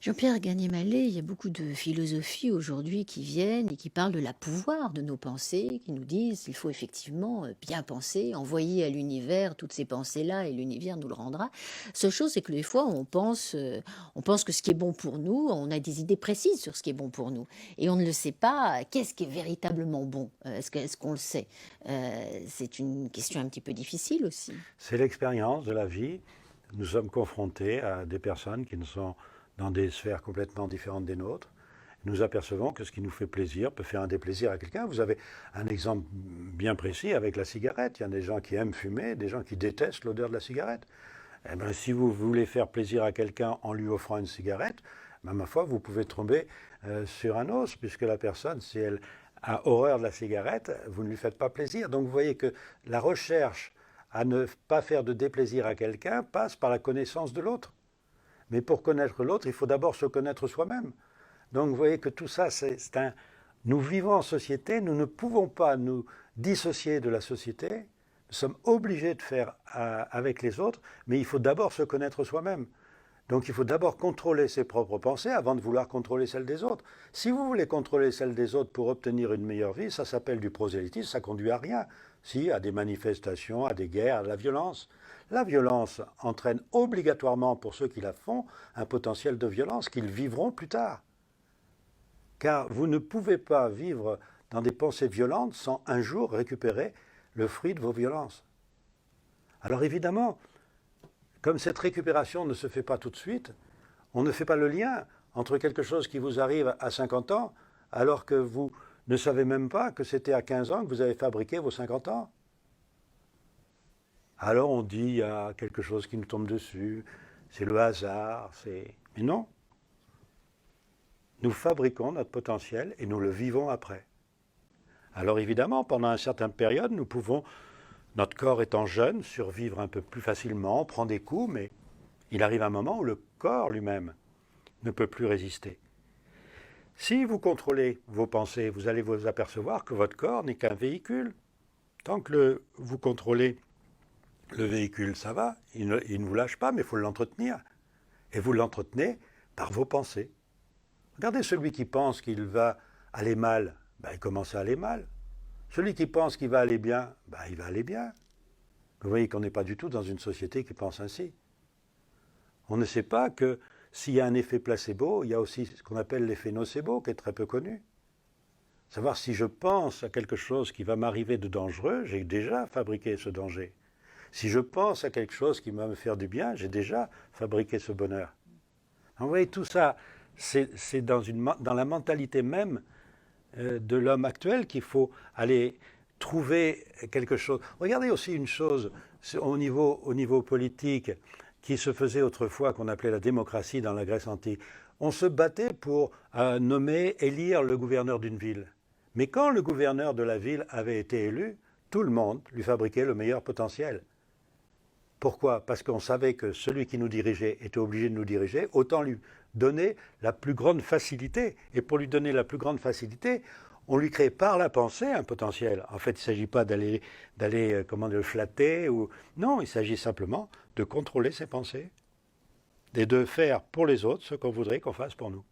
Jean-Pierre Gagné-Mallet, il y a beaucoup de philosophies aujourd'hui qui viennent et qui parlent de la pouvoir de nos pensées, qui nous disent qu'il faut effectivement bien penser, envoyer à l'univers toutes ces pensées-là et l'univers nous le rendra. Seule chose, c'est que des fois, on pense que ce qui est bon pour nous, on a des idées précises sur ce qui est bon pour nous. Et on ne le sait pas, qu'est-ce qui est véritablement bon? Est-ce qu'on le sait? C'est une question un petit peu difficile aussi. C'est l'expérience de la vie. Nous sommes confrontés à des personnes qui nous sont dans des sphères complètement différentes des nôtres. Nous apercevons que ce qui nous fait plaisir peut faire un déplaisir à quelqu'un. Vous avez un exemple bien précis avec la cigarette. Il y a des gens qui aiment fumer, des gens qui détestent l'odeur de la cigarette. Eh bien, si vous voulez faire plaisir à quelqu'un en lui offrant une cigarette, ben, ma foi, vous pouvez tomber sur un os, puisque la personne, si elle a horreur de la cigarette, vous ne lui faites pas plaisir. Donc vous voyez que la recherche à ne pas faire de déplaisir à quelqu'un passe par la connaissance de l'autre. Mais pour connaître l'autre, il faut d'abord se connaître soi-même. Donc vous voyez que tout ça, c'est un... Nous vivons en société, nous ne pouvons pas nous dissocier de la société, nous sommes obligés de faire avec les autres, mais il faut d'abord se connaître soi-même. Donc il faut d'abord contrôler ses propres pensées avant de vouloir contrôler celles des autres. Si vous voulez contrôler celles des autres pour obtenir une meilleure vie, ça s'appelle du prosélytisme, ça conduit à rien. Si, à des manifestations, à des guerres, à la violence. La violence entraîne obligatoirement, pour ceux qui la font, un potentiel de violence qu'ils vivront plus tard. Car vous ne pouvez pas vivre dans des pensées violentes sans un jour récupérer le fruit de vos violences. Alors évidemment, comme cette récupération ne se fait pas tout de suite, on ne fait pas le lien entre quelque chose qui vous arrive à 50 ans alors que vous ne savez même pas que c'était à 15 ans que vous avez fabriqué vos 50 ans. Alors on dit il y a quelque chose qui nous tombe dessus, c'est le hasard, c'est... Mais non. Nous fabriquons notre potentiel et nous le vivons après. Alors évidemment, pendant une certaine période, nous pouvons, notre corps étant jeune, survivre un peu plus facilement, prendre des coups, mais il arrive un moment où le corps lui-même ne peut plus résister. Si vous contrôlez vos pensées, vous allez vous apercevoir que votre corps n'est qu'un véhicule. Tant que vous contrôlez le véhicule, ça va, il ne vous lâche pas, mais il faut l'entretenir. Et vous l'entretenez par vos pensées. Regardez celui qui pense qu'il va aller mal, ben, il commence à aller mal. Celui qui pense qu'il va aller bien, ben, il va aller bien. Vous voyez qu'on n'est pas du tout dans une société qui pense ainsi. On ne sait pas que s'il y a un effet placebo, il y a aussi ce qu'on appelle l'effet nocebo, qui est très peu connu. Savoir si je pense à quelque chose qui va m'arriver de dangereux, j'ai déjà fabriqué ce danger. Si je pense à quelque chose qui va me faire du bien, j'ai déjà fabriqué ce bonheur. Donc, vous voyez, tout ça, c'est dans la mentalité même de l'homme actuel qu'il faut aller trouver quelque chose. Regardez aussi une chose au niveau politique qui se faisait autrefois, qu'on appelait la démocratie dans la Grèce antique. On se battait pour nommer, élire le gouverneur d'une ville. Mais quand le gouverneur de la ville avait été élu, tout le monde lui fabriquait le meilleur potentiel. Pourquoi? Parce qu'on savait que celui qui nous dirigeait était obligé de nous diriger, autant lui donner la plus grande facilité. Et pour lui donner la plus grande facilité, on lui crée par la pensée un potentiel. En fait, il ne s'agit pas d'aller le flatter. Non, il s'agit simplement de contrôler ses pensées et de faire pour les autres ce qu'on voudrait qu'on fasse pour nous.